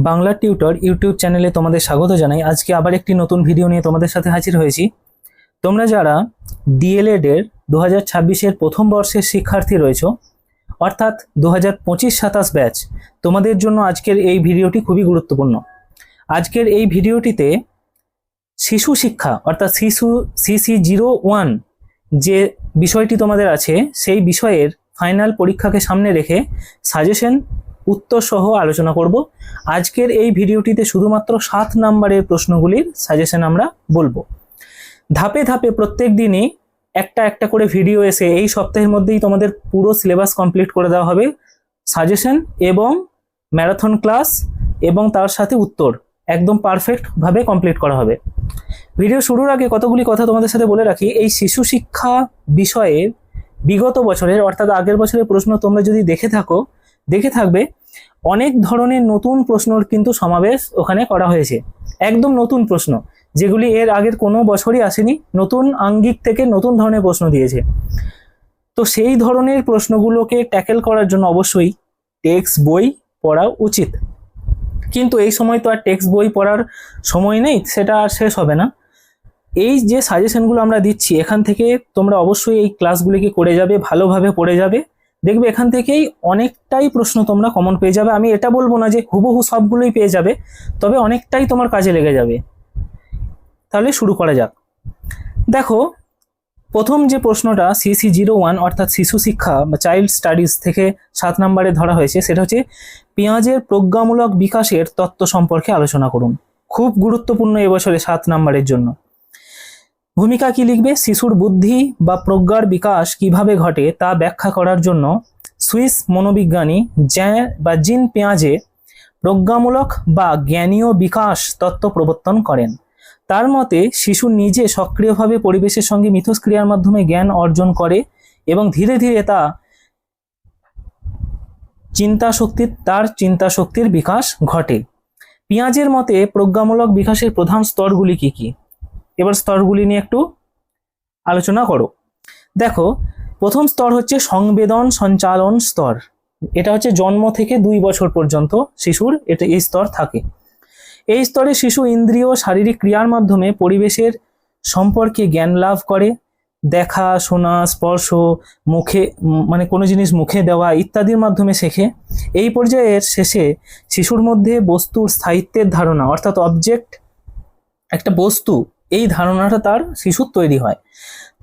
Bangla tutor YouTube চ্যানেলে তোমাদের স্বাগত জানাই। আজকে আবার একটি নতুন ভিডিও নিয়ে তোমাদের সাথে হাজির হয়েছি। তোমরা যারা ডিএলএড এর 2026-এর প্রথম বর্ষের শিক্ষার্থী রয়েছো, অর্থাৎ 2025-27 ব্যাচ, তোমাদের জন্য আজকের এই ভিডিওটি খুবই গুরুত্বপূর্ণ। আজকের এই ভিডিওটিতে শিশু শিক্ষা অর্থাৎ CC01 যে বিষয়টি তোমাদের আছে সেই বিষয়ের ফাইনাল পরীক্ষাকে সামনে রেখে সাজেশন উত্তর সহ আলোচনা করব। আজকের এই ভিডিওটিতে শুধুমাত্র 7 নম্বরের প্রশ্নগুলির সাজেশন আমরা বলবো। ধাপে ধাপে প্রত্যেক দিনই একটা একটা করে ভিডিও এসে এই সপ্তাহের মধ্যেই তোমাদের পুরো সিলেবাস কমপ্লিট করে দেওয়া হবে। সাজেশন এবং ম্যারাথন ক্লাস এবং তার সাথে উত্তর একদম পারফেক্টভাবে কমপ্লিট করা হবে। ভিডিও শুরুর আগে কতগুলি কথা তোমাদের সাথে বলে রাখি। এই শিশু শিক্ষা বিষয়ে বিগত বছরের অর্থাৎ আগের বছরের প্রশ্ন তোমরা যদি দেখে থাকবে, অনেক ধরনের নতুন প্রশ্নর কিন্তু সমাবেশ ওখানে করা হয়েছে। একদম নতুন প্রশ্ন, যেগুলি এর আগের কোনো বছরই আসেনি। নতুন আঙ্গিক থেকে নতুন ধরনের প্রশ্ন দিয়েছে। তো সেই ধরনের প্রশ্নগুলোকে ট্যাকেল করার জন্য অবশ্যই টেক্সট বই পড়া উচিত। কিন্তু এই সময় তো আর টেক্সট বই পড়ার সময় নেই, সেটা আর শেষ হবে না। এই যে সাজেশনগুলো আমরা দিচ্ছি, এখান থেকে তোমরা অবশ্যই এই ক্লাসগুলিকে করে যাবে, ভালোভাবে পড়ে যাবে। দেখবে এখান থেকেই অনেকটাই প্রশ্ন তোমরা কমন পেয়ে যাবে। আমি এটা বলবো না যে হুবহু সবগুলোই পেয়ে যাবে, তবে অনেকটাই তোমার কাজে লেগে যাবে। তাহলে শুরু করা যাক। দেখো, প্রথম যে প্রশ্নটা CC01 অর্থাৎ শিশু শিক্ষা বা চাইল্ড স্টাডিজ থেকে 7 নম্বরে ধরা হয়েছে, সেটা হচ্ছে পেঁয়াজের প্রজ্ঞামূলক বিকাশের তত্ত্ব সম্পর্কে আলোচনা করুন। খুব গুরুত্বপূর্ণ এবছরে 7 নম্বরের জন্য। ভূমিকা কি লিখবে? শিশুর বুদ্ধি বা প্রজ্ঞার বিকাশ কিভাবে ঘটে তা ব্যাখ্যা করার জন্য সুইস মনোবিজ্ঞানী জিন পেঁয়াজে প্রজ্ঞামূলক বা জ্ঞানীয় বিকাশ তত্ত্ব প্রবর্তন করেন। তার মতে শিশু নিজে সক্রিয়ভাবে পরিবেশের সঙ্গে মিথস্ক্রিয়ার মাধ্যমে জ্ঞান অর্জন করে এবং ধীরে ধীরে তার চিন্তা শক্তির বিকাশ ঘটে। পেঁয়াজের মতে প্রজ্ঞামূলক বিকাশের প্রধান স্তরগুলি কি কি? এবার স্তরগুলি নিয়ে একটু আলোচনা করো। দেখো, প্রথম স্তর হচ্ছে সংবেদন সঞ্চালন স্তর। এটা হচ্ছে জন্ম থেকে 2 বছর পর্যন্ত শিশুর এই স্তর থাকে। এই স্তরে শিশু ইন্দ্রিয় শারীরিক ক্রিয়ার মাধ্যমে পরিবেশের সম্পর্কে জ্ঞান লাভ করে। দেখা, শোনা, স্পর্শ, মুখে কোনো জিনিস মুখে দেওয়া ইত্যাদির মাধ্যমে শেখে। এই পর্যায়ের শেষে শিশুর মধ্যে বস্তুর স্থায়িত্বের ধারণা অর্থাৎ অবজেক্ট একটা বস্তু, এই ধারণাটা তার শিশুর তৈরি হয়।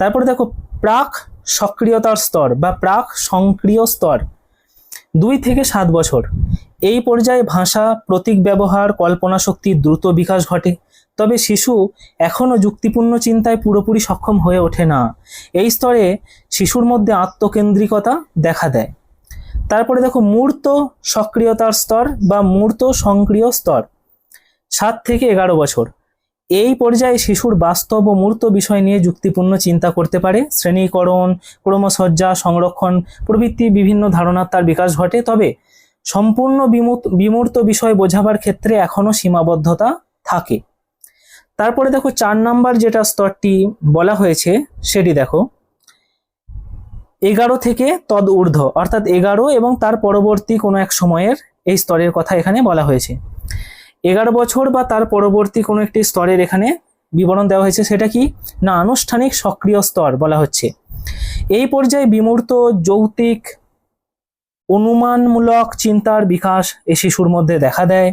তারপরে দেখো, প্রাক সক্রিয়তার স্তর বা প্রাক সক্রিয় স্তর 2 থেকে 7 বছর। এই পর্যায়ে ভাষা, প্রতীক ব্যবহার, কল্পনা শক্তির দ্রুত বিকাশ ঘটে। তবে শিশু এখনও যুক্তিপূর্ণ চিন্তায় পুরোপুরি সক্ষম হয়ে ওঠে না। এই স্তরে শিশুর মধ্যে আত্মকেন্দ্রিকতা দেখা দেয়। তারপরে দেখো, মূর্ত সক্রিয়তার স্তর বা মূর্ত সক্রিয় স্তর 7 থেকে 11 বছর। এই পর্যায়ে শিশুর বাস্তব ও মূর্ত বিষয় নিয়ে যুক্তিপূর্ণ চিন্তা করতে পারে। শ্রেণীকরণ, ক্রমসজ্জা, সংরক্ষণ প্রভৃতি বিভিন্ন ধারণার তার বিকাশ ঘটে। তবে সম্পূর্ণ বিমূর্ত বিষয় বোঝাবার ক্ষেত্রে এখনো সীমাবদ্ধতা থাকে। তারপরে দেখো, 4 নম্বর যেটা স্তরটি বলা হয়েছে সেটি দেখো 11 থেকে তদ ঊর্ধ্ব, অর্থাৎ 11 এবং তার পরবর্তী কোনো এক সময়ের এই স্তরের কথা এখানে বলা হয়েছে। 11 বছর বা তার পরবর্তী কোনো একটি স্তরের এখানে বিবরণ দেওয়া হয়েছে। সেটা কি না, আনুষ্ঠানিক সক্রিয় স্তর বলা হচ্ছে। এই পর্যায়ে বিমূর্ত, যৌক্তিক, অনুমানমূলক চিন্তার বিকাশ এই শিশুর মধ্যে দেখা দেয়।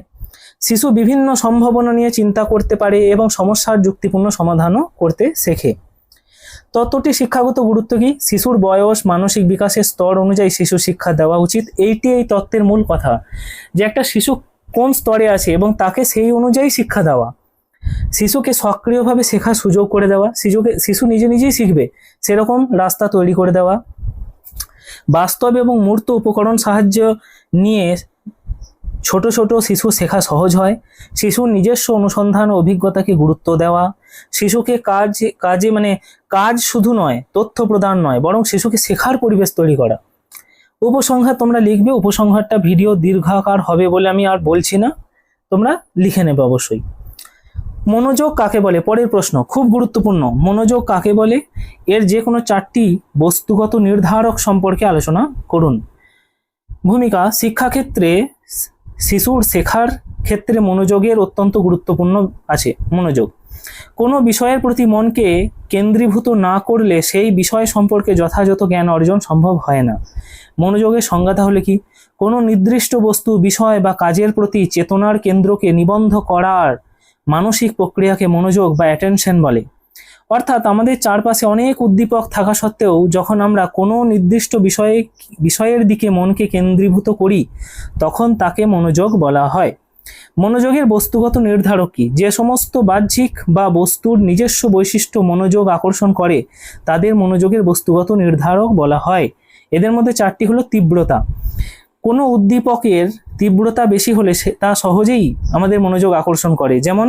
শিশু বিভিন্ন সম্ভাবনা নিয়ে চিন্তা করতে পারে এবং সমস্যার যুক্তিপূর্ণ সমাধানও করতে শেখে। তত্ত্বটি শিক্ষাগত গুরুত্ব কি? শিশুর বয়স, মানসিক বিকাশের স্তর অনুযায়ী শিশু শিক্ষা দেওয়া উচিত। এই তত্ত্বের মূল কথা, যে একটা শিশু কোন স্তরে আছে এবং তাকে সেই অনুযায়ী শিক্ষা দেওয়া। শিশুকে সক্রিয়ভাবে শেখার সুযোগ করে দেওয়া, শিশু নিজেই শিখবে সেরকম রাস্তা তৈরি করে দেওয়া। বাস্তব এবং মূর্ত উপকরণ সাহায্য নিয়ে ছোট ছোট শিশু শেখা সহজ হয়। শিশুর নিজস্ব অনুসন্ধান ও অভিজ্ঞতাকে গুরুত্ব দেওয়া। শিশুকে কাজ শুধু নয়, তথ্য প্রদান নয়, বরং শিশুকে শেখার পরিবেশ তৈরি করা। উপসংহার তোমরা লিখবে। উপসংহারটা ভিডিও দীর্ঘাকার হবে বলে আমি আর বলছি না, তোমরা লিখে নেবে অবশ্যই। মনোযোগ কাকে বলে? পরের প্রশ্ন খুব গুরুত্বপূর্ণ। মনোযোগ কাকে বলে? এর যে কোনো 4টি বস্তুগত নির্ধারক সম্পর্কে আলোচনা করুন। ভূমিকা, শিক্ষাক্ষেত্রে শিশুর শেখার ক্ষেত্রে মনোযোগের অত্যন্ত গুরুত্বপূর্ণ আছে। মনোযোগ কোনো বিষয়ের প্রতি মনকে কেন্দ্রীভূত না করলে সেই বিষয় সম্পর্কে যথাযথ জ্ঞান অর্জন সম্ভব হয় না। মনোযোগের সংজ্ঞা তাহলে কি? কোনো নির্দিষ্ট বস্তু, বিষয় বা কাজের প্রতি চেতনার কেন্দ্রকে নিবন্ধ করার মানসিক প্রক্রিয়াকে মনোযোগ বা অ্যাটেনশন বলে। অর্থাৎ আমাদের চারপাশে অনেক উদ্দীপক থাকা সত্ত্বেও যখন আমরা কোনো নির্দিষ্ট বিষয়ের দিকে মনকে কেন্দ্রীভূত করি তখন তাকে মনোযোগ বলা হয়। মনোযোগের বস্তুগত নির্ধারক কি? যে সমস্ত বাহ্যিক বা বস্তুর নিজস্ব বৈশিষ্ট্য মনোযোগ আকর্ষণ করে তাদের মনোযোগের বস্তুগত নির্ধারক বলা হয়। এদের মধ্যে চারটি হলো তীব্রতা। কোনো উদ্দীপকের তীব্রতা বেশি হলে তা সহজেই আমাদের মনোযোগ আকর্ষণ করে। যেমন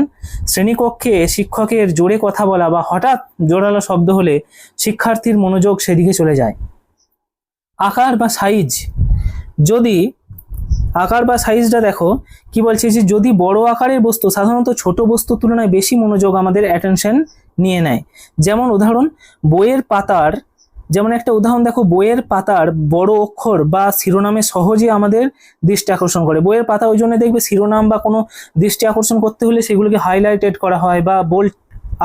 শ্রেণীকক্ষে শিক্ষকের জোরে কথা বলা বা হঠাৎ জোরালো শব্দ হলে শিক্ষার্থীর মনোযোগ সেদিকে চলে যায়। আকার বা সাইজ, যদি আকার বা সাইজটা দেখো কি বলছে, যে যদি বড় আকারের বস্তু সাধারণত ছোট বস্তুর তুলনায় বেশি মনোযোগ আমাদের অ্যাটেনশন নিয়ে নেয়। যেমন উদাহরণ, বইয়ের পাতার, যেমন একটা উদাহরণ দেখো, বইয়ের পাতার বড় অক্ষর বা শিরোনামে সহজে আমাদের দৃষ্টি আকর্ষণ করে। বইয়ের পাতা ওই জন্য দেখবে শিরোনাম বা কোনো দৃষ্টি আকর্ষণ করতে হলে সেগুলোকে হাইলাইটেড করা হয় বা বোল্ড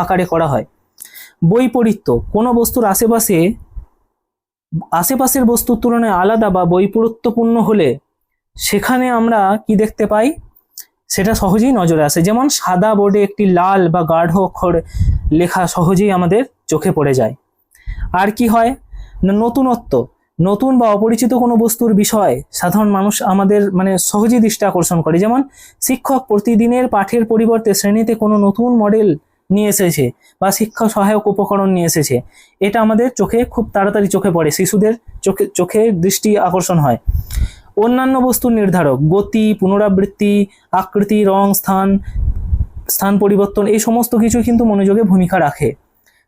আকারে করা হয়। বৈপরীত্য, কোনো বস্তুর আশেপাশের বস্তুর তুলনায় আলাদা বা বৈপরীত্যপূর্ণ হলে সেখানে আমরা কি দেখতে পাই, সেটা সহজেই নজরে আসে। যেমন সাদা বোর্ডে একটি লাল বা গাঢ় অক্ষর লেখা সহজেই আমাদের চোখে পড়ে যায়। আর কি হয় না, নতুনত্ব, নতুন বা অপরিচিত কোনো বস্তুর বিষয় সাধারণ মানুষ আমাদের সহজেই দৃষ্টি আকর্ষণ করে। যেমন শিক্ষক প্রতিদিনের পাঠের পরিবর্তে শ্রেণীতে কোনো নতুন মডেল নিয়ে এসেছে বা শিক্ষা সহায়ক উপকরণ নিয়ে এসেছে, এটা আমাদের চোখে খুব তাড়াতাড়ি চোখে পড়ে, শিশুদের চোখে দৃষ্টি আকর্ষণ হয়। অন্যান্য বস্তুর নির্ধারক, গতি, পুনরাবৃত্তি, আকৃতি, রং, স্থান পরিবর্তন, এই সমস্ত কিছু কিন্তু মনোযোগে ভূমিকা রাখে।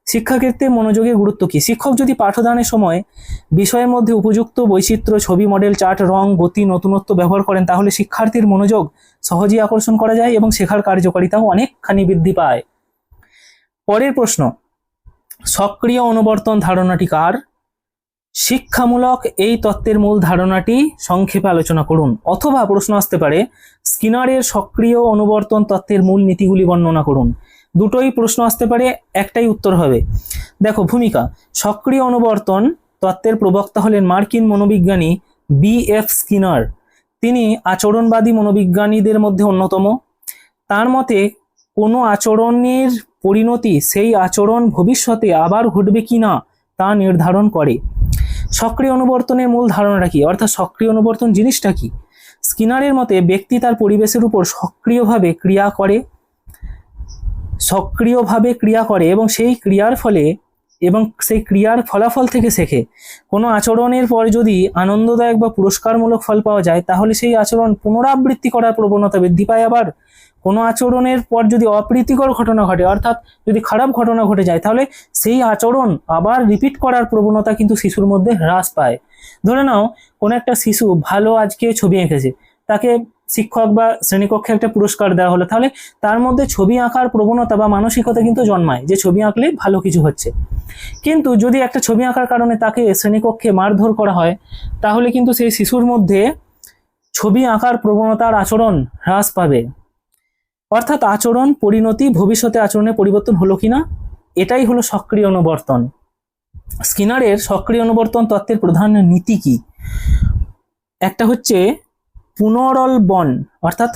শিক্ষাক্ষেত্রে মনোযোগের গুরুত্ব কি? শিক্ষক যদি পাঠদানের সময় বিষয়ের মধ্যে উপযুক্ত বৈচিত্র্য, ছবি, মডেল, চার্ট, রং, গতি, নতুনত্ব ব্যবহার করেন তাহলে শিক্ষার্থীর মনোযোগ সহজেই আকর্ষণ করা যায় এবং শেখার কার্যকারিতাও অনেকখানি বৃদ্ধি পায়। পরের প্রশ্ন, সক্রিয় অনুবর্তন ধারণাটি কার? শিক্ষামূলক এই তত্ত্বের মূল ধারণাটি সংক্ষেপে আলোচনা করুন। অথবা প্রশ্ন আসতে পারে, স্কিনারের সক্রিয় অনুবর্তন তত্ত্বের মূল নীতিগুলি বর্ণনা করুন। দুটোই প্রশ্ন আসতে পারে, একটাই উত্তর হবে। দেখো ভূমিকা, সক্রিয় অনুবর্তন তত্ত্বের প্রবক্তা হলেন মার্কিন মনোবিজ্ঞানী B.F. স্কিনার। তিনি আচরণবাদী মনোবিজ্ঞানীদের মধ্যে অন্যতম। তার মতে কোনো আচরণের পরিণতি সেই আচরণ ভবিষ্যতে আবার ঘটবে কিনা তা নির্ধারণ করে। সক্রিয় অনুবর্তনের মূল ধারণাটা কি, অর্থাৎ সক্রিয় অনুবর্তন জিনিসটা কি? স্কিনারের মতে ব্যক্তি তার পরিবেশের উপর সক্রিয়ভাবে ক্রিয়া করে এবং সেই ক্রিয়ার ফলাফল থেকে শেখে। কোনো আচরণের পর যদি আনন্দদায়ক বা পুরস্কারমূলক ফল পাওয়া যায় তাহলে সেই আচরণ পুনরাবৃত্তি করার প্রবণতা বৃদ্ধি পায়। আবার কোনো আচরণের পর যদি অপ্রীতিকর ঘটনা ঘটে, অর্থাৎ যদি খারাপ ঘটনা ঘটে যায়, তাহলে সেই আচরণ আবার রিপিট করার প্রবণতা কিন্তু শিশুর মধ্যে হ্রাস পায়। ধরে নাও কোনো একটা শিশু ভালো আজকে ছবি এঁকেছে, তাকে শিক্ষক বা শ্রেণীকক্ষে একটা পুরস্কার দেওয়া হলো, তাহলে তার মধ্যে ছবি আঁকার প্রবণতা বা মানসিকতা কিন্তু জন্মায় যে ছবি আঁকলে ভালো কিছু হচ্ছে। কিন্তু যদি একটা ছবি আঁকার কারণে তাকে শ্রেণীকক্ষে মারধর করা হয় তাহলে কিন্তু সেই শিশুর মধ্যে ছবি আঁকার প্রবণতার আচরণ হ্রাস পাবে। অর্থাৎ আচরণ পরিণতি ভবিষ্যতে আচরণে পরিবর্তন হলো কিনা, এটাই হলো সক্রিয় অনুবর্তন। স্কিনারের সক্রিয় অনুবর্তন তত্ত্বের প্রধান নীতি কি? একটা হচ্ছে পুনরবলন, অর্থাৎ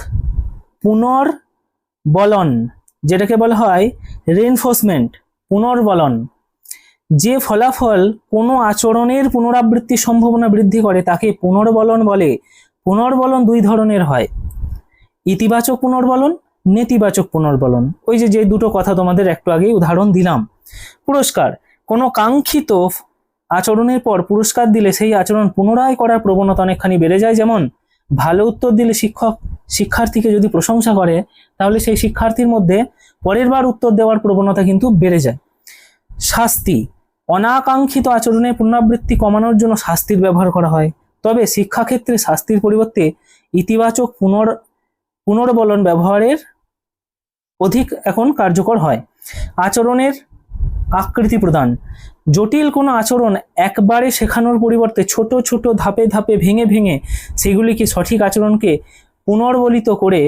পুনর্বলন, যেটাকে বলা হয় রিইনফোর্সমেন্ট, পুনর্বলন। যে ফলাফল কোনো আচরণের পুনরাবৃত্তির সম্ভাবনা বৃদ্ধি করে তাকে পুনর্বলন বলে। পুনর্বলন দুই ধরনের হয়, ইতিবাচক পুনর্বলন, নেতিবাচক পুনর্বলন। ওই যে দুটো কথা তোমাদের একটু আগেই উদাহরণ দিলাম। পুরস্কার, কোনো কাঙ্ক্ষিত আচরণের পর পুরস্কার দিলে সেই আচরণ পুনরায় করার প্রবণতা অনেকখানি বেড়ে যায়। যেমন ভালো উত্তর দিলে শিক্ষার্থীকে যদি প্রশংসা করে তাহলে সেই শিক্ষার্থীর মধ্যে পরের বার উত্তর দেওয়ার প্রবণতা কিন্তু বেড়ে যায়। শাস্তি, অনাকাঙ্ক্ষিত আচরণের পুনরাবৃত্তি কমানোর জন্য শাস্তির ব্যবহার করা হয়। তবে শিক্ষাক্ষেত্রে শাস্তির পরিবর্তে ইতিবাচক পুনর্বলন ব্যবহারের অধিক এখন কার্যকর হয়। আচরণের আকৃতি প্রদান, জটিল কোনো আচরণ একবারে শেখানোর পরিবর্তে ছোট ছোট ধাপে ধাপে ভেঙে ভেঙে সেগুলিকে সঠিক আচরণকে পুনর্বলিত করে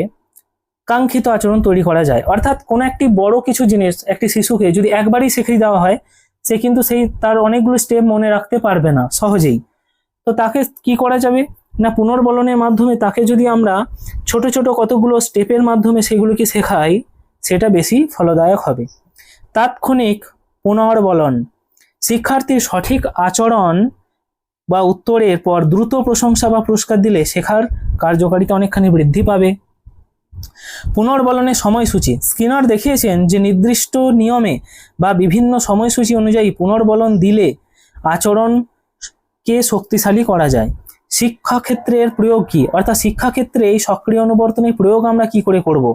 কাঙ্ক্ষিত আচরণ তৈরি করা যায়। অর্থাৎ কোনো একটি বড় কিছু জিনিস একটি শিশুকে যদি একবারই শিখিয়ে দেওয়া হয়, সে কিন্তু তার অনেকগুলো স্টেপ মনে রাখতে পারবে না সহজেই। তো তাকে কি করা যাবে না, পুনর্বলনের মাধ্যমে তাকে যদি আমরা ছোট ছোট কতগুলো স্টেপের মাধ্যমে সেগুলোকে শেখাই, সেটা বেশি ফলদায়ক হবে। তাৎক্ষণিক পুনর্বলন, শিক্ষার্থীর সঠিক আচরণ বা উত্তরের পর দ্রুত প্রশংসা বা পুরস্কার দিলে শেখার কার্যকারিতা অনেকখানি বৃদ্ধি পাবে। পুনর্বলনের সময়সূচি, স্কিনার দেখিয়েছেন যে নির্দিষ্ট নিয়মে বা বিভিন্ন সময়সূচি অনুযায়ী পুনর্বলন দিলে আচরণকে শক্তিশালী করা যায়। শিক্ষাক্ষেত্রের প্রয়োগ কি, অর্থাৎ শিক্ষাক্ষেত্রে এই সক্রিয় অনুবর্তনের প্রয়োগ আমরা কি করে করব।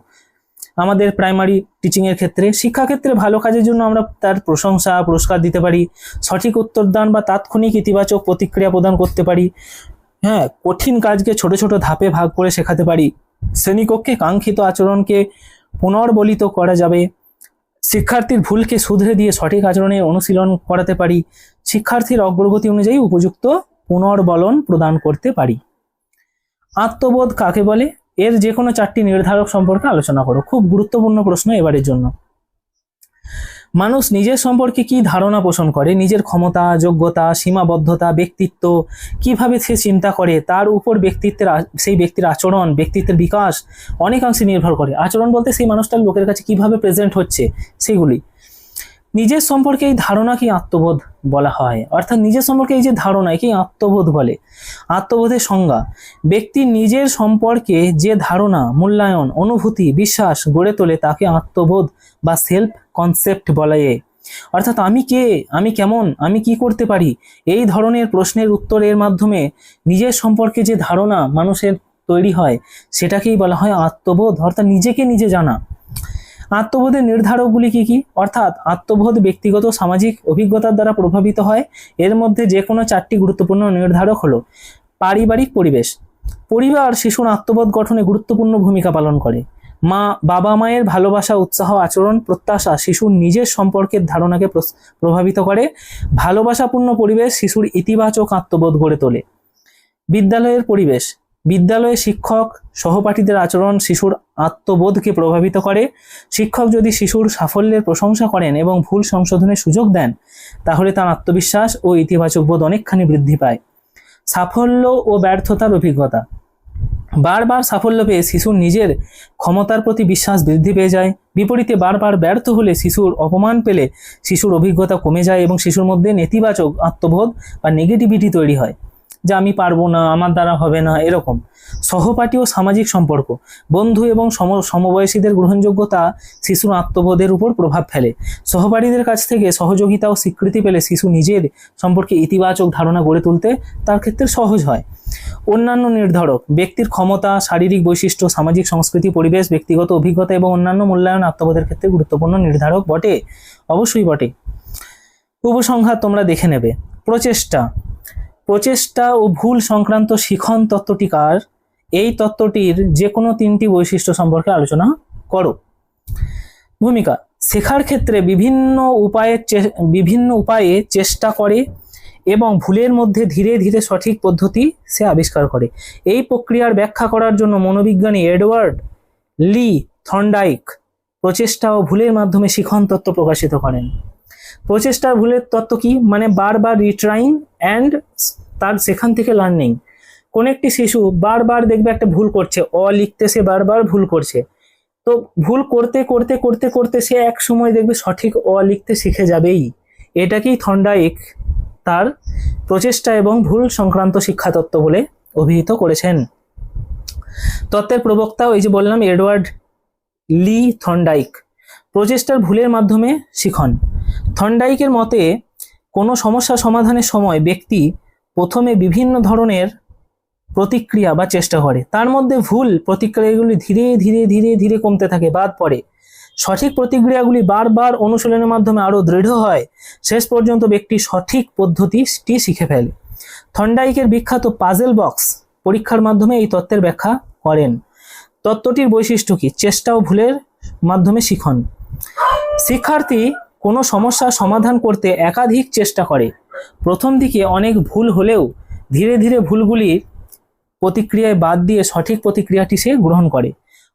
আমাদের প্রাইমারি টিচিং এর ক্ষেত্রে, শিক্ষাক্ষেত্রে ভালো কাজের জন্য আমরা তার প্রশংসা পুরস্কার দিতে পারি, সঠিক উত্তরদান বা তাৎক্ষণিক ইতিবাচক প্রতিক্রিয়া প্রদান করতে পারি। হ্যাঁ, কঠিন কাজকে ছোট ছোট ধাপে ভাগ করে শেখাতে পারি। শ্রেণীকক্ষে কাঙ্ক্ষিত আচরণকে পুনর্বলিত করা যাবে। শিক্ষার্থীর ভুলকে শুধরে দিয়ে সঠিক আচরণের অনুশীলন করাতে পারি। শিক্ষার্থীর অগ্রগতি অনুযায়ী উপযুক্ত পুনর্বলন প্রদান করতে পারি। আত্মবোধ কাকে বলে, এর যে কোনো 4টি নির্ধারক সম্পর্কে আলোচনা করো। খুব গুরুত্বপূর্ণ প্রশ্ন এবারের জন্য। মানুষ নিজের সম্পর্কে কি ধারণা পোষণ করে, নিজের ক্ষমতা, যোগ্যতা, সীমাবদ্ধতা, ব্যক্তিত্ব কিভাবে সে চিন্তা করে, তার উপর সেই ব্যক্তির আচরণ, ব্যক্তিত্বের বিকাশ অনেকাংশে নির্ভর করে। আচরণ বলতে সেই মানুষটার লোকের কাছে কিভাবে প্রেজেন্ট হচ্ছে সেগুলি। নিজের সম্পর্কে এই ধারণাকেই আত্মবোধ বলা হয়। অর্থাৎ নিজের সম্পর্কে এই যে ধারণা, একেই আত্মবোধ বলে। আত্মবোধের সংজ্ঞা, ব্যক্তির নিজের সম্পর্কে যে ধারণা, মূল্যায়ন, অনুভূতি, বিশ্বাস গড়ে তোলে তাকে আত্মবোধ বা সেলফ কনসেপ্ট বলা যায়। অর্থাৎ আমি কে, আমি কেমন, আমি কি করতে পারি, এই ধরনের প্রশ্নের উত্তরের মাধ্যমে নিজের সম্পর্কে যে ধারণা মানুষের তৈরি হয় সেটাকেই বলা হয় আত্মবোধ, অর্থাৎ নিজেকে নিজে জানা। আত্মবোধের নির্ধারকগুলি কি কি, অর্থাৎ আত্মবোধ ব্যক্তিগত সামাজিক অভিজ্ঞতার দ্বারা প্রভাবিত হয়। এর মধ্যে যে কোনো 4টি গুরুত্বপূর্ণ নির্ধারক হলো পারিবারিক পরিবেশ। পরিবার শিশুর আত্মবোধ গঠনে গুরুত্বপূর্ণ ভূমিকা পালন করে। বাবা মায়ের ভালোবাসা, উৎসাহ, আচরণ, প্রত্যাশা শিশুর নিজের সম্পর্কের ধারণাকে প্রভাবিত করে। ভালোবাসাপূর্ণ পরিবেশ শিশুর ইতিবাচক আত্মবোধ গড়ে তোলে। বিদ্যালয়ের পরিবেশ, বিদ্যালয়ে শিক্ষক সহপাঠীদের আচরণ শিশুর আত্মবোধকে প্রভাবিত করে। শিক্ষক যদি শিশুর সাফল্যের প্রশংসা করেন এবং ভুল সংশোধনের সুযোগ দেন, তাহলে তার আত্মবিশ্বাস ও ইতিবাচক বোধ অনেকখানি বৃদ্ধি পায়। সাফল্য ও ব্যর্থতার অভিজ্ঞতা, বারবার সাফল্য পেয়ে শিশুর নিজের ক্ষমতার প্রতি বিশ্বাস বৃদ্ধি পেয়ে যায়। বিপরীতে বারবার ব্যর্থ হলে, শিশুর অপমান পেলে শিশুর অভিজ্ঞতা কমে যায় এবং শিশুর মধ্যে নেতিবাচক আত্মবোধ বা নেগেটিভিটি তৈরি হয়, যে আমি পারবো না, আমার দ্বারা হবে না, এরকম। সহপাঠী ও সামাজিক সম্পর্ক, বন্ধু এবং সমবয়সীদের গ্রহণযোগ্যতা শিশুর আত্মবোধের উপর প্রভাব ফেলে। সহপাঠীদের কাছ থেকে সহযোগিতা ও স্বীকৃতি পেলে শিশু নিজের সম্পর্কে ইতিবাচক ধারণা গড়ে তুলতে তার ক্ষেত্রে সহজ হয়। অন্যান্য নির্ধারক, ব্যক্তির ক্ষমতা, শারীরিক বৈশিষ্ট্য, সামাজিক সংস্কৃতি, পরিবেশ, ব্যক্তিগত অভিজ্ঞতা এবং অন্যান্য মূল্যায়ন আত্মবোধের ক্ষেত্রে গুরুত্বপূর্ণ নির্ধারক বটে, অবশ্যই বটে। উপসংহার তোমরা দেখে নেবে। প্রচেষ্টা ও ভুল সংক্রান্ত শিখন তত্ত্বটিকার, এই তত্ত্বটির যে কোনো 3টি বৈশিষ্ট্য সম্পর্কে আলোচনা করো। ভূমিকা, শেখার ক্ষেত্রে বিভিন্ন উপায়ে চেষ্টা করে এবং ভুলের মধ্যে ধীরে ধীরে সঠিক পদ্ধতি সে আবিষ্কার করে। এই প্রক্রিয়ার ব্যাখ্যা করার জন্য মনোবিজ্ঞানী এডওয়ার্ড লি থর্নডাইক প্রচেষ্টা ও ভুলের মাধ্যমে শিখন তত্ত্ব প্রকাশিত করেন। প্রচেষ্টার ভুলের তত্ত্ব কি, মানে বারবার রিট্রাইং অ্যান্ড তার সেখান থেকে লার্নিং। কোন একটি শিশু বারবার দেখবে একটা ভুল করছে, লিখতে সে বারবার ভুল করছে, তো ভুল করতে করতে করতে করতে সে এক সময় দেখবে সঠিক লিখতে শিখে যাবেই। এটাকেই থর্নডাইক তার প্রচেষ্টা এবং ভুল সংক্রান্ত শিক্ষা তত্ত্ব বলে অভিহিত করেছেন। তত্ত্বের প্রবক্তা ওই যে বললাম এডওয়ার্ড লি থর্নডাইক। প্রচেষ্টার ভুলের মাধ্যমে শিখন, থর্নডাইকের মতে কোনো সমস্যা সমাধানের সময় ব্যক্তি প্রথমে বিভিন্ন ধরনের প্রতিক্রিয়া বা চেষ্টা করে, তার মধ্যে ভুল প্রতিক্রিয়াগুলি ধীরে ধীরে ধীরে ধীরে কমতে থাকে, বাদ পড়ে। সঠিক প্রতিক্রিয়াগুলি বারবার অনুশীলনের মাধ্যমে আরো দৃঢ় হয়, শেষ পর্যন্ত ব্যক্তি সঠিক পদ্ধতিটি শিখে ফেলে। থর্নডাইকের বিখ্যাত পাজেল বক্স পরীক্ষার মাধ্যমে এই তত্ত্বের ব্যাখ্যা করেন। তত্ত্বটির বৈশিষ্ট্য কি, চেষ্টা ও ভুলের মাধ্যমে শিখন। শিক্ষার্থী কোনো সমস্যা সমাধান করতে একাধিক চেষ্টা করে। প্রথম দিকে অনেক ভুল হলেও ধীরে ধীরে ভুলগুলির প্রতিক্রিয়ায় বাদ দিয়ে সঠিক প্রতিক্রিয়াটি সে গ্রহণ করে।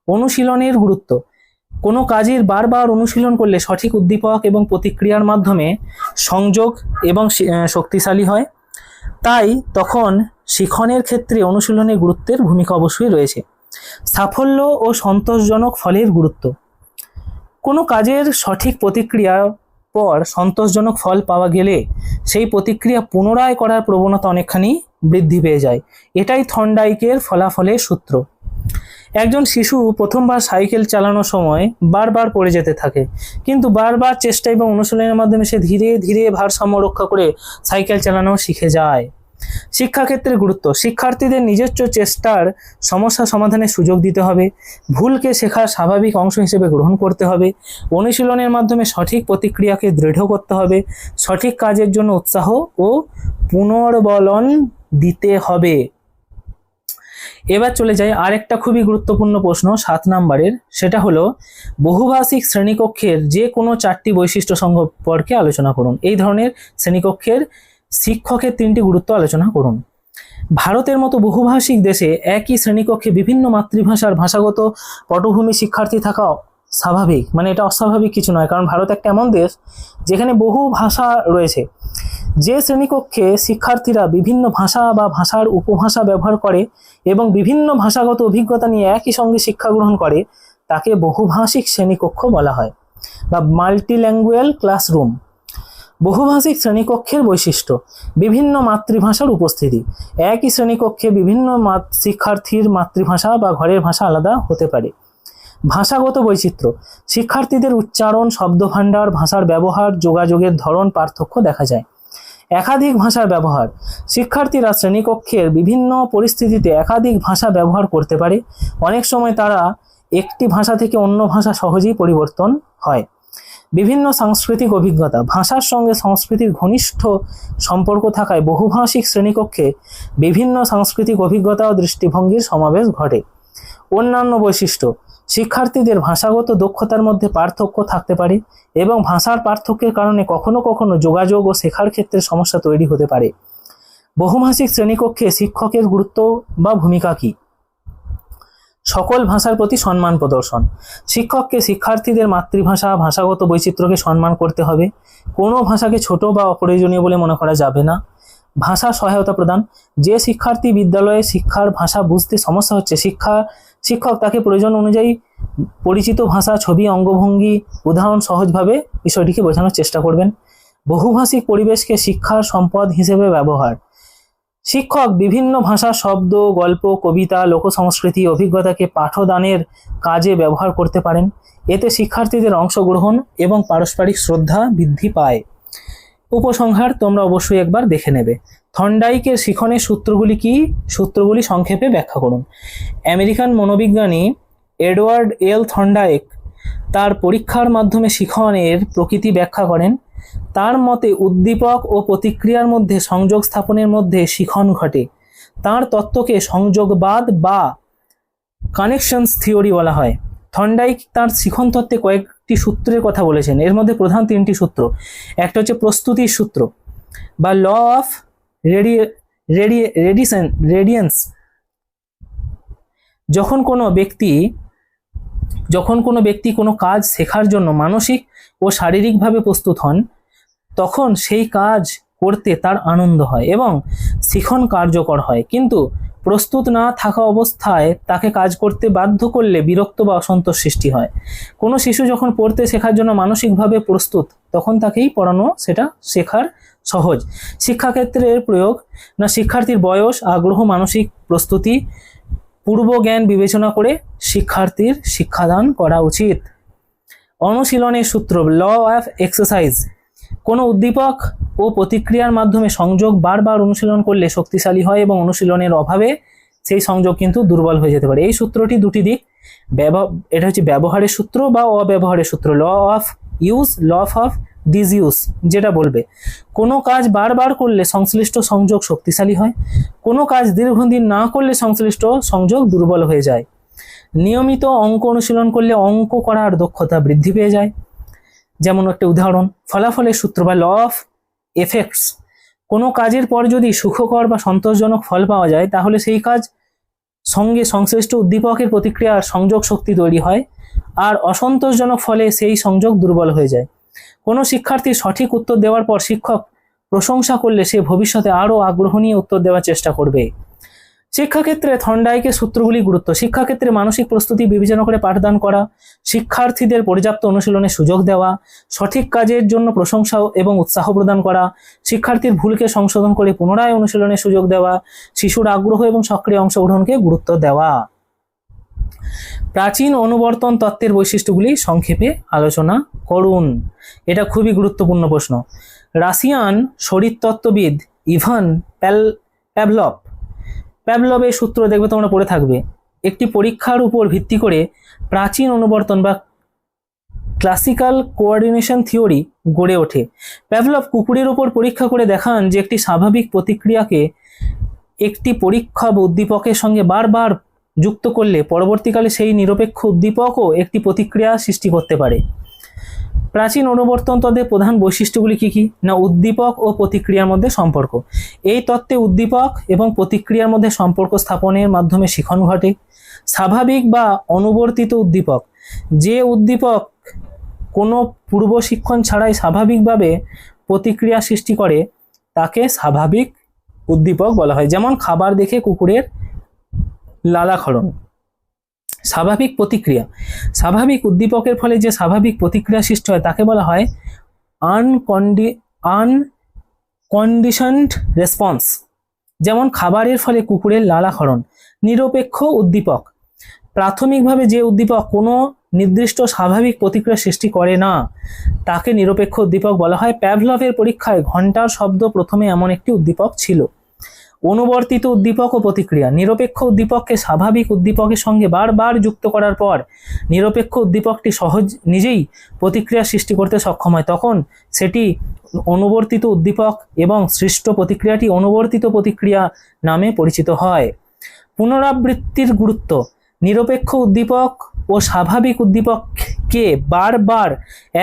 অনুশীলনের গুরুত্ব। কোনো কাজের বারবার অনুশীলন করলে সঠিক উদ্দীপক এবং প্রতিক্রিয়ার মাধ্যমে সংযোগ এবং শক্তিশালী হয়। তাই তখন শিখনের ক্ষেত্রে অনুশীলনের গুরুত্বের ভূমিকা অবশ্যই রয়েছে। সাফল্য ও সন্তোষজনক ফলের গুরুত্ব। কোনো কাজের সঠিক প্রতিক্রিয়ার পর সন্তোষজনক ফল পাওয়া গেলে সেই প্রতিক্রিয়া পুনরায় করার প্রবণতা অনেকখানি বৃদ্ধি পেয়ে যায়। এটাই থর্নডাইকের ফলাফলের সূত্র। একজন শিশু প্রথমবার সাইকেল চালানোর সময় বারবার পড়ে যেতে থাকে, কিন্তু বারবার চেষ্টা এবং অনুশীলনের মাধ্যমে সে ধীরে ধীরে ভারসাম্য রক্ষা করে সাইকেল চালানো শিখে যায়। শিক্ষাক্ষেত্রে গুরুত্ব। শিক্ষার্থীদের নিজস্ব চেষ্টার সমস্যা সমাধানের সুযোগ দিতে হবে, ভুলকে শেখার স্বাভাবিক অংশ হিসেবে গ্রহণ করতে হবে, অনুশীলনের মাধ্যমে সঠিক প্রতিক্রিয়াকে দৃঢ় করতে হবে, সঠিক কাজের জন্য উৎসাহ ও পুনর্বলন দিতে হবে। এবার চলে যাই আরেকটা খুবই গুরুত্বপূর্ণ প্রশ্ন 7 নম্বরের, সেটা হলো বহুভাষিক শ্রেণীকক্ষের যে কোনো 4টি বৈশিষ্ট্য সম্পর্কে আলোচনা করুন। এই ধরনের শ্রেণীকক্ষের শিক্ষকের 3টি গুরুত্ব আলোচনা করুন। ভারতের মতো বহুভাষিক দেশে একই শ্রেণীকক্ষে বিভিন্ন মাতৃভাষার ভাষাগত পটভূমি শিক্ষার্থী থাকা স্বাভাবিক, মানে এটা অস্বাভাবিক কিছু নয়, কারণ ভারত একটা এমন দেশ যেখানে বহু ভাষা রয়েছে। যে শ্রেণীকক্ষে শিক্ষার্থীরা বিভিন্ন ভাষা বা ভাষার উপভাষা ব্যবহার করে এবং বিভিন্ন ভাষাগত অভিজ্ঞতা নিয়ে একই সঙ্গে শিক্ষা গ্রহণ করে তাকে বহুভাষিক শ্রেণীকক্ষ বলা হয় বা মাল্টিল্যাঙ্গুয়াল ক্লাসরুম। বহুভাষিক শ্রেণীকক্ষের বৈশিষ্ট্য। বিভিন্ন মাতৃভাষার উপস্থিতি। একই শ্রেণীকক্ষে বিভিন্ন শিক্ষার্থীর মাতৃভাষা বা ঘরের ভাষা আলাদা হতে পারে। ভাষাগত বৈচিত্র্য। শিক্ষার্থীদের উচ্চারণ, শব্দভাণ্ডার, ভাষার ব্যবহার, যোগাযোগের ধরন পার্থক্য দেখা যায়। একাধিক ভাষার ব্যবহার। শিক্ষার্থীরা শ্রেণীকক্ষের বিভিন্ন পরিস্থিতিতে একাধিক ভাষা ব্যবহার করতে পারে। অনেক সময় তারা একটি ভাষা থেকে অন্য ভাষা সহজেই পরিবর্তন হয়। বিভিন্ন সাংস্কৃতিক অভিজ্ঞতা। ভাষার সঙ্গে সংস্কৃতির ঘনিষ্ঠ সম্পর্ক থাকায় বহুভাষিক শ্রেণীকক্ষে বিভিন্ন সাংস্কৃতিক অভিজ্ঞতা ও দৃষ্টিভঙ্গির সমাবেশ ঘটে। অন্যান্য বৈশিষ্ট্য। শিক্ষার্থীদের ভাষাগত দক্ষতার মধ্যে পার্থক্য থাকতে পারে এবং ভাষার পার্থক্যের কারণে কখনো কখনো যোগাযোগ ও শেখার ক্ষেত্রে সমস্যা তৈরি হতে পারে। বহুভাষিক শ্রেণীকক্ষে শিক্ষকের গুরুত্ব বা ভূমিকা কী? সকল ভাষার প্রতি সম্মান প্রদর্শন। শিক্ষককে শিক্ষার্থীদের মাতৃভাষা, ভাষাগত বৈচিত্র্যকে সম্মান করতে হবে। কোনো ভাষাকে ছোট বা অপ্রয়োজনীয় বলে মনে করা যাবে না। ভাষা সহায়তা প্রদান। যে শিক্ষার্থী বিদ্যালয়ে শিক্ষার ভাষা বুঝতে সমস্যা হচ্ছে, শিক্ষক তাকে প্রয়োজন অনুযায়ী পরিচিত ভাষা, ছবি, অঙ্গভঙ্গি, উদাহরণ সহজভাবে বিষয়টিকে বোঝানোর চেষ্টা করবেন। বহুভাষিক পরিবেশকে শিক্ষার সম্পদ হিসেবে ব্যবহার। শিক্ষক বিভিন্ন ভাষার শব্দ, গল্প, কবিতা, লোকসংস্কৃতি, অভিজ্ঞতাকে পাঠদানের কাজে ব্যবহার করতে পারেন। এতে শিক্ষার্থীদের অংশগ্রহণ এবং পারস্পরিক শ্রদ্ধা বৃদ্ধি পায়। উপসংহার তোমরা অবশ্যই একবার দেখে নেবে। থর্নডাইকের শিখনের সূত্রগুলি কি? সূত্রগুলি সংক্ষেপে ব্যাখ্যা করুন। আমেরিকান মনোবিজ্ঞানী এডওয়ার্ড এল থর্নডাইক তার পরীক্ষার মাধ্যমে শিখনের প্রকৃতি ব্যাখ্যা করেন। তার মতে উদ্দীপক ও প্রতিক্রিয়ার মধ্যে সংযোগ স্থাপনের মধ্যে শিখন ঘটে। তার তত্ত্বকে সংযোগবাদ বা কানেকশনস থিওরি বলা হয়। থর্নডাইক তার শিখন তত্ত্বে কয়েকটি সূত্রের কথা বলেছেন। এর মধ্যে প্রধান 3টি সূত্র। একটা হচ্ছে প্রস্তুতির সূত্র বা ল অফ রেডিয়েন্স। যখন কোনো ব্যক্তি কোনো কাজ শেখার জন্য মানসিক ও শারীরিকভাবে প্রস্তুত হন, তখন সেই কাজ করতে তার আনন্দ হয় এবং শিখন কার্যকর হয়। কিন্তু প্রস্তুত না থাকা অবস্থায় তাকে কাজ করতে বাধ্য করলে বিরক্ত বা অসন্তোষ সৃষ্টি হয়। কোনো শিশু যখন পড়তে শেখার জন্য মানসিকভাবে প্রস্তুত, তখন তাকেই পড়ানো সেটা শেখার সহজ। শিক্ষাক্ষেত্রের প্রয়োগ না, শিক্ষার্থীর বয়স, আগ্রহ, মানসিক প্রস্তুতি, পূর্ব জ্ঞান বিবেচনা করে শিক্ষার্থীর শিক্ষাদান করা উচিত। অনুশীলনের সূত্র, ল অফ এক্সারসাইজ। কোনো উদ্দীপক ও প্রতিক্রিয়ার মাধ্যমে সংযোগ বারবার অনুশীলন করলে শক্তিশালী হয় এবং অনুশীলনের অভাবে সেই সংযোগ কিন্তু দুর্বল হয়ে যেতে পারে। এই সূত্রটি দুটি দিক, এটা হচ্ছে ব্যবহারের সূত্র বা অব্যবহারের সূত্র। Law of use, law of disuse যেটা বলবে, কোনো কাজ বারবার করলে সংশ্লিষ্ট সংযোগ শক্তিশালী হয়, কোনো কাজ দীর্ঘদিন না করলে সংশ্লিষ্ট সংযোগ দুর্বল হয়ে যায়। নিয়মিত অঙ্ক অনুশীলন করলে অঙ্ক করার দক্ষতা বৃদ্ধি পেয়ে যায়। যেমন একটা উদাহরণ, ফলাফলের সূত্র বা ল অফ এফেক্টস। কোনো কাজের পর যদি সুখকর বা সন্তোষজনক ফল পাওয়া যায়, তাহলে সেই কাজ সঙ্গে সংশ্লিষ্ট উদ্দীপকের প্রতিক্রিয়ার সংযোগ শক্তি তৈরি হয়, আর অসন্তোষজনক ফলে সেই সংযোগ দুর্বল হয়ে যায়। কোনো শিক্ষার্থী সঠিক উত্তর দেওয়ার পর শিক্ষক প্রশংসা করলে সে ভবিষ্যতে আরও আগ্রহ নিয়ে উত্তর দেওয়ার চেষ্টা করবে। শিক্ষাক্ষেত্রে থর্নডাইকের সূত্রগুলি গুরুত্ব। শিক্ষাক্ষেত্রে মানসিক প্রস্তুতি বিবেচনা করে পাঠদান করা, শিক্ষার্থীদের পর্যাপ্ত অনুশীলনের সুযোগ দেওয়া, সঠিক কাজের জন্য প্রশংসা এবং উৎসাহ প্রদান করা, শিক্ষার্থীর ভুলকে সংশোধন করে পুনরায় অনুশীলনের সুযোগ দেওয়া, শিশুর আগ্রহ এবং সক্রিয় অংশগ্রহণকে গুরুত্ব দেওয়া। প্রাচীন অনুবর্তন তত্ত্বের বৈশিষ্ট্যগুলি সংক্ষেপে আলোচনা করুন। এটা খুবই গুরুত্বপূর্ণ প্রশ্ন। রাশিয়ান শরীরতত্ত্ববিদ ইভান প্যাভলভের সূত্র দেখবে তোমরা পড়ে থাকবে। একটি পরীক্ষার উপর ভিত্তি করে প্রাচীন অনুবর্তন বা ক্লাসিক্যাল কোঅর্ডিনেশন থিওরি গড়ে ওঠে। প্যাভলভ কুকুরের উপর পরীক্ষা করে দেখান যে একটি স্বাভাবিক প্রতিক্রিয়াকে একটি পরীক্ষা বা উদ্দীপকের সঙ্গে বারবার যুক্ত করলে পরবর্তীকালে সেই নিরপেক্ষ উদ্দীপকও একটি প্রতিক্রিয়া সৃষ্টি করতে পারে। প্রাচীন অনুবর্তন তত্ত্বের প্রধান বৈশিষ্ট্যগুলি কি কি? না, উদ্দীপক ও প্রতিক্রিয়ার মধ্যে সম্পর্ক। এই তত্ত্বে উদ্দীপক এবং প্রতিক্রিয়ার মধ্যে সম্পর্ক স্থাপনের মাধ্যমে শিখন ঘটে। স্বাভাবিক বা অনুবর্তিত উদ্দীপক, যে উদ্দীপক কোনো পূর্ব শিক্ষণ ছাড়াই স্বাভাবিকভাবে প্রতিক্রিয়া সৃষ্টি করে তাকে স্বাভাবিক উদ্দীপক বলা হয়। যেমন খাবার দেখে কুকুরের লালাক্ষরণ। স্বাভাবিক প্রতিক্রিয়া, স্বাভাবিক উদ্দীপকের ফলে যে স্বাভাবিক প্রতিক্রিয়া সৃষ্টি হয় তাকে বলা হয় আনকন্ডিশনড রেসপন্স। যেমন খাবারের ফলে কুকুরের লালাক্ষরণ। নিরপেক্ষ উদ্দীপক, প্রাথমিকভাবে যে উদ্দীপক কোনো নির্দিষ্ট স্বাভাবিক প্রতিক্রিয়া সৃষ্টি করে না তাকে নিরপেক্ষ উদ্দীপক বলা হয়। প্যাভলভের পরীক্ষায় ঘন্টার শব্দ প্রথমে এমন একটি উদ্দীপক ছিল। অনুবর্তিত উদ্দীপক ও প্রতিক্রিয়া, নিরপেক্ষ উদ্দীপককে স্বাভাবিক উদ্দীপকের সঙ্গে বারবার যুক্ত করার পর নিরপেক্ষ উদ্দীপকটি নিজেই প্রতিক্রিয়া সৃষ্টি করতে সক্ষম হয়, তখন সেটি অনুবর্তিত উদ্দীপক এবং সৃষ্ট প্রতিক্রিয়াটি অনুবর্তিত প্রতিক্রিয়া নামে পরিচিত হয়। পুনরাবৃত্তির গুরুত্ব, নিরপেক্ষ উদ্দীপক ও স্বাভাবিক উদ্দীপককে বারবার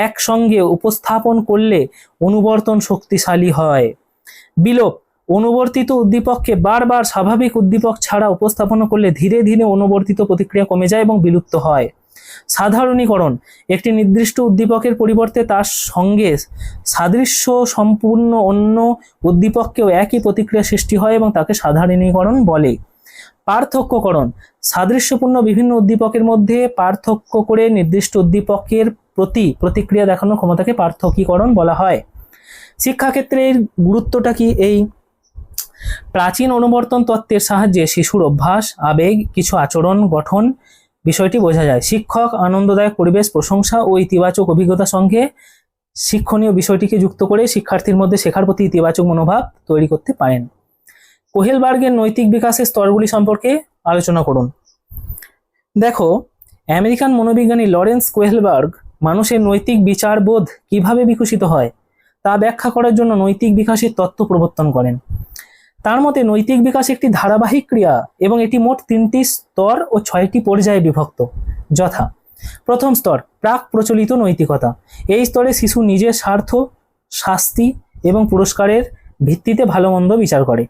একসঙ্গে উপস্থাপন করলে অনুবর্তন শক্তিশালী হয়। বিলোপ, অনুবর্তিত উদ্দীপককে বারবার স্বাভাবিক উদ্দীপক ছাড়া উপস্থাপন করলে ধীরে ধীরে অনুবর্তিত প্রতিক্রিয়া কমে যায় এবং বিলুপ্ত হয়। সাধারণীকরণ, একটি নির্দিষ্ট উদ্দীপকের পরিবর্তে তার সঙ্গে সাদৃশ্য সম্পূর্ণ অন্য উদ্দীপককেও একই প্রতিক্রিয়া সৃষ্টি হয় এবং তাকে সাধারণীকরণ বলে। পার্থক্যকরণ, সাদৃশ্যপূর্ণ বিভিন্ন উদ্দীপকের মধ্যে পার্থক্য করে নির্দিষ্ট উদ্দীপকের প্রতি প্রতিক্রিয়া দেখানোর ক্ষমতাকে পার্থক্যীকরণ বলা হয়। শিক্ষাক্ষেত্রের গুরুত্বটা কি? এই প্রাচীন অনুবর্তন তত্ত্বের সাহায্যে শিশুর অভ্যাস, আবেগ, কিছু আচরণ গঠন বিষয়টি বোঝা যায়। শিক্ষক আনন্দদায়ক পরিবেশ, প্রশংসা ও ইতিবাচক অভিজ্ঞতার সঙ্গে শিক্ষণীয় বিষয়টিকে যুক্ত করে শিক্ষার্থীর মধ্যে শেখার প্রতি ইতিবাচক মনোভাব তৈরি করতে পারেন। কোহেলবার্গের নৈতিক বিকাশের স্তরগুলি সম্পর্কে আলোচনা করুন। দেখো, আমেরিকান মনোবিজ্ঞানী লরেন্স কোহেলবার্গ মানুষের নৈতিক বিচারবোধ কিভাবে বিকশিত হয় তা ব্যাখ্যা করার জন্য নৈতিক বিকাশের তত্ত্ব প্রবর্তন করেন। তার মতে নৈতিক বিকাশ একটি ধারাবাহিক ক্রিয়া এবং এটি মোট 3টি স্তর ও 6টি পর্যায়ে বিভক্ত, যথা: প্রথম স্তর, প্রাক প্রচলিত নৈতিকতা। এই স্তরে শিশু নিজের স্বার্থ, শাস্তি এবং পুরস্কারের ভিত্তিতে ভালো মন্দ বিচার করে।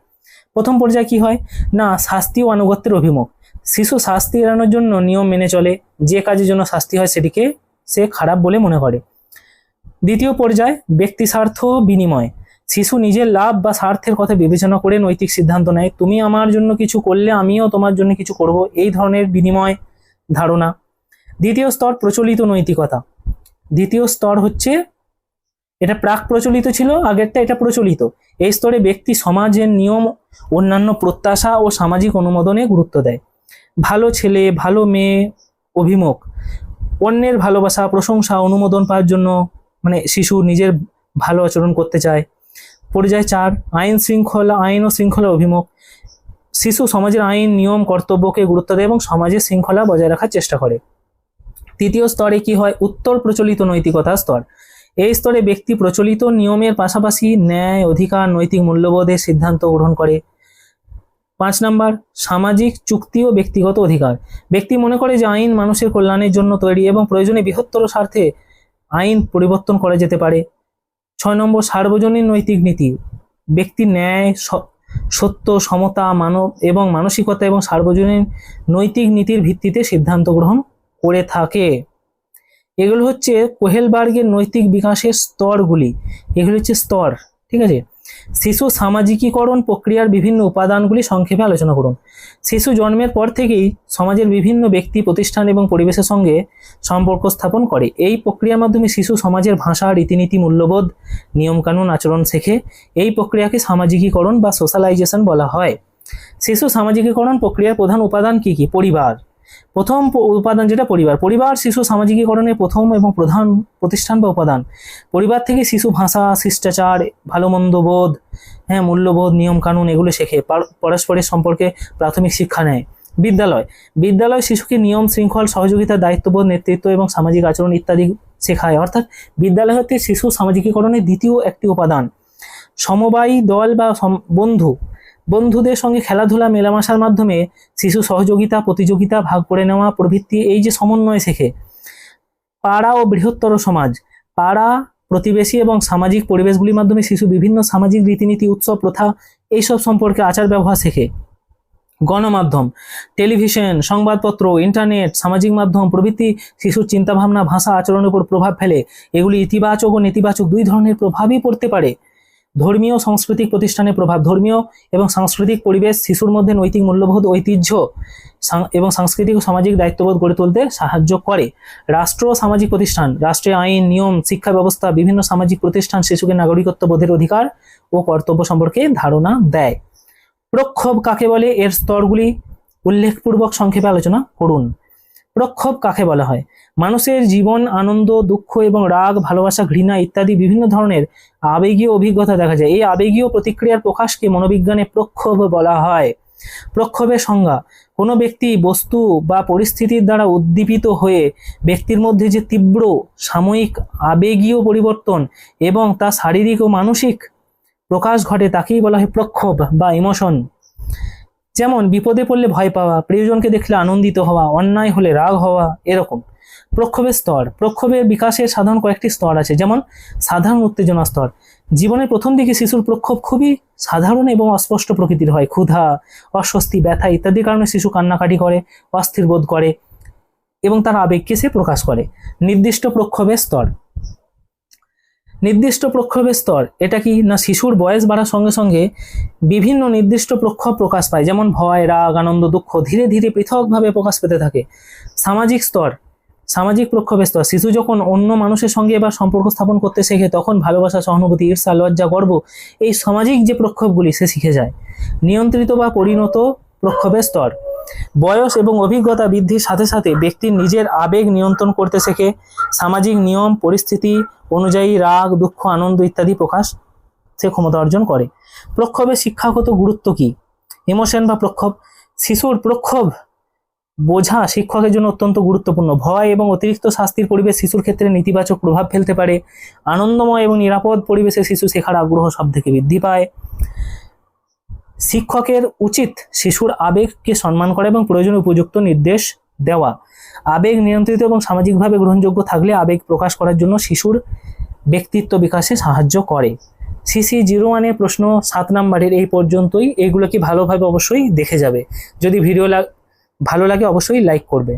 প্রথম পর্যায়ে কি হয়? না, শাস্তি ও আনুগত্যের অভিমুখ। শিশু শাস্তি এড়ানোর জন্য নিয়ম মেনে চলে, যে কাজের জন্য শাস্তি হয় সেটিকে সে খারাপ বলে মনে করে। দ্বিতীয় পর্যায়, ব্যক্তি স্বার্থ বিনিময়। শিশু নিজের লাভ বা স্বার্থের কথা বিবেচনা করে নৈতিক সিদ্ধান্ত নেয়। তুমি আমার জন্য কিছু করলে আমিও তোমার জন্য কিছু করব, এই ধরনের বিনিময় ধারণা। দ্বিতীয় স্তর, প্রচলিত নৈতিকতা। দ্বিতীয় স্তর হচ্ছে, এটা প্রাক প্রচলিত ছিল, আগেরটা এটা প্রচলিত। এই স্তরে ব্যক্তি সমাজের নিয়ম, অন্যান্য প্রত্যাশা ও সামাজিক অনুমোদনে গুরুত্ব দেয়। ভালো ছেলে, ভালো মেয়ে অভিমুখ, অন্যের ভালোবাসা, প্রশংসা, অনুমোদন পাওয়ার জন্য শিশু নিজের ভালো আচরণ করতে চায়। পর্যায় 4, আইন ও শৃঙ্খলা অভিমুখ। শিশু সমাজের আইন, নিয়ম, কর্তব্যকে গুরুত্ব দেয় এবং সমাজের শৃঙ্খলা বজায় রাখার চেষ্টা করে। তৃতীয় স্তরে কি হয়? উত্তর প্রচলিত নৈতিকতা স্তর। এই স্তরে ব্যক্তি প্রচলিত নিয়মের পাশাপাশি ন্যায়, অধিকার, নৈতিক মূল্যবোধের সিদ্ধান্ত গ্রহণ করে। 5 নম্বর, সামাজিক চুক্তি ও ব্যক্তিগত অধিকার। ব্যক্তি মনে করে যে আইন মানুষের কল্যাণের জন্য তৈরি এবং প্রয়োজনে বৃহত্তর স্বার্থে আইন পরিবর্তন করা যেতে পারে। 6 নম্বর, সার্বজনীন নৈতিক নীতি। ব্যক্তি ন্যায়, সত্য, সমতা, মানব এবং মানসিকতা এবং সার্বজনীন নৈতিক নীতির ভিত্তিতে সিদ্ধান্ত গ্রহণ করে থাকে। এগুলো হচ্ছে কোহেলবার্গের নৈতিক বিকাশের স্তরগুলি। এগুলো হচ্ছে স্তর, ঠিক আছে। শিশু সামাজিকীকরণ প্রক্রিয়ার বিভিন্ন উপাদানগুলি সংক্ষেপে আলোচনা করুন। শিশু জন্মের পর থেকেই সমাজের বিভিন্ন ব্যক্তি, প্রতিষ্ঠান এবং পরিবেশের সঙ্গে সম্পর্ক স্থাপন করে। এই প্রক্রিয়ার মাধ্যমে শিশু সমাজের ভাষা, রীতিনীতি, মূল্যবোধ, নিয়মকানুন, আচরণ শেখে। এই প্রক্রিয়াকে সামাজিকীকরণ বা সোশ্যালাইজেশন বলা হয়। শিশু সামাজিকীকরণ প্রক্রিয়ার প্রধান উপাদান কি কি? পরিবার। প্রথম উপাদান যেটা পরিবার শিশু সামাজিকীকরণের প্রথম এবং প্রধান প্রতিষ্ঠান বা উপাদান। পরিবার থেকে শিশু ভাষা, শিষ্টাচার, ভালো মন্দ বোধ, মূল্যবোধ, নিয়ম কানুন এগুলো শেখে। পরস্পরের সম্পর্কে প্রাথমিক শিক্ষা নেয়। বিদ্যালয় শিশুকে নিয়ম, শৃঙ্খল, সহযোগিতা, দায়িত্ববোধ, নেতৃত্ব এবং সামাজিক আচরণ ইত্যাদি শেখায়। অর্থাৎ বিদ্যালয় হচ্ছে শিশু সামাজিকীকরণের দ্বিতীয় একটি উপাদান। সমবায়ী দল বা বন্ধুদের সঙ্গে খেলাধুলা, মেলামেশার মাধ্যমে শিশু সহযোগিতা, প্রতিযোগিতা, ভাগ করে নেওয়া প্রভৃতি এই যে সমন্বয় শেখে। পাড়া ও বৃহত্তর সমাজ। পাড়া, প্রতিবেশী এবং সামাজিক পরিবেশগুলির মাধ্যমে শিশু বিভিন্ন সামাজিক রীতিনীতি, উৎসব, প্রথা এইসব সম্পর্কে আচার ব্যবহার শেখে। গণমাধ্যম, টেলিভিশন, সংবাদপত্র, ইন্টারনেট, সামাজিক মাধ্যম প্রভৃতি শিশুর চিন্তাভাবনা, ভাষা, আচরণের উপর প্রভাব ফেলে। এগুলি ইতিবাচক ও নেতিবাচক দুই ধরনের প্রভাবই পড়তে পারে। ধর্মীয় সাংস্কৃতিক প্রতিষ্ঠানের প্রভাব। ধর্মীয় এবং সাংস্কৃতিক পরিবেশ শিশুর মধ্যে নৈতিক মূল্যবোধ, ঐতিহ্য এবং সাংস্কৃতিক ও সামাজিক দায়িত্ববোধ গড়ে তুলতে সাহায্য করে। রাষ্ট্র ও সামাজিক প্রতিষ্ঠান। রাষ্ট্রের আইন, নিয়ম, শিক্ষা ব্যবস্থা, বিভিন্ন সামাজিক প্রতিষ্ঠান শিশুকে নাগরিকত্ব বোধের অধিকার ও কর্তব্য সম্পর্কে ধারণা দেয়। প্রক্ষোভ কাকে বলে? এর স্তরগুলি উল্লেখপূর্বক সংক্ষেপে আলোচনা করুন। প্রক্ষোভ কাকে বলা হয়? মানুষের জীবন, আনন্দ, দুঃখ এবং রাগ, ভালোবাসা, ঘৃণা ইত্যাদি বিভিন্ন ধরনের আবেগীয় অভিজ্ঞতা দেখা যায়। এই আবেগীয় প্রতিক্রিয়ার প্রকাশকে মনোবিজ্ঞানে প্রক্ষোভ বলা হয়। প্রক্ষোভের সংজ্ঞা: কোনো ব্যক্তি, বস্তু বা পরিস্থিতির দ্বারা উদ্দীপিত হয়ে ব্যক্তির মধ্যে যে তীব্র সাময়িক আবেগীয় পরিবর্তন এবং তা শারীরিক ও মানসিক প্রকাশ ঘটে তাকেই বলা হয় প্রক্ষোভ বা ইমোশন। যেমন বিপদে পড়লে ভয় পাওয়া, প্রিয়জনকে দেখলে আনন্দিত হওয়া, অন্যায় হলে রাগ হওয়া, এরকম। প্রক্ষোভের স্তর। প্রক্ষোভের বিকাশের সাধারণ কয়েকটি স্তর আছে, যেমন সাধারণ উত্তেজনা স্তর। জীবনের প্রথম দিকে শিশুর প্রক্ষোভ খুবই সাধারণ এবং অস্পষ্ট প্রকৃতির হয়। ক্ষুধা, অস্বস্তি, ব্যথা ইত্যাদির কারণে শিশু কান্নাকাটি করে, অস্থির বোধ করে এবং তার আবেগকে সে প্রকাশ করে। নির্দিষ্ট প্রক্ষোভের স্তর। নির্দিষ্ট প্রক্ষোভের স্তর এটা কি না? শিশুর বয়স বাড়ার সঙ্গে সঙ্গে বিভিন্ন নির্দিষ্ট প্রক্ষোভ প্রকাশ পায়, যেমন ভয়, রাগ, আনন্দ, দুঃখ ধীরে ধীরে পৃথকভাবে প্রকাশ পেতে থাকে। সামাজিক স্তর। সামাজিক প্রক্ষোভের স্তর। শিশু যখন অন্য মানুষের সঙ্গে এবার সম্পর্ক স্থাপন করতে শেখে তখন ভালোবাসা, সহানুভূতি, ঈর্ষা, লজ্জা, গর্ব এই সামাজিক যে প্রক্ষোভগুলি সে শিখে যায়। নিয়ন্ত্রিত বা পরিণত প্রক্ষোভের স্তর। বয়স এবং অভিজ্ঞতা বৃদ্ধির সাথে সাথে ব্যক্তির নিজের আবেগ নিয়ন্ত্রণ করতে শেখে। সামাজিক নিয়ম, পরিস্থিতি অনুযায়ী রাগ, দুঃখ, আনন্দ ইত্যাদি প্রকাশ সে ক্ষমতা অর্জন করে। প্রক্ষোভের শিক্ষাগত গুরুত্ব কি? ইমোশন বা প্রক্ষোভ। শিশুর প্রক্ষোভ বোঝা শিক্ষকের জন্য অত্যন্ত গুরুত্বপূর্ণ। ভয় এবং অতিরিক্ত শাস্তির পরিবেশ শিশুর ক্ষেত্রে নেতিবাচক প্রভাব ফেলতে পারে। আনন্দময় এবং নিরাপদ পরিবেশে শিশু শেখার আগ্রহ সব থেকে বৃদ্ধি পায়। শিক্ষকের উচিত শিশুর আবেগকে সম্মান করা এবং প্রয়োজনীয় উপযুক্ত নির্দেশ দেওয়া। আবেগ নিয়ন্ত্রিত এবং সামাজিকভাবে গ্রহণযোগ্য থাকলে আবেগ প্রকাশ করার জন্য শিশুর ব্যক্তিত্ব বিকাশে সাহায্য করে। CC01 এর প্রশ্ন 7 নম্বরের এই পর্যন্তই। এইগুলো কি ভালোভাবে অবশ্যই দেখে যাবে। যদি ভিডিও ভালো লাগে অবশ্যই লাইক করবে।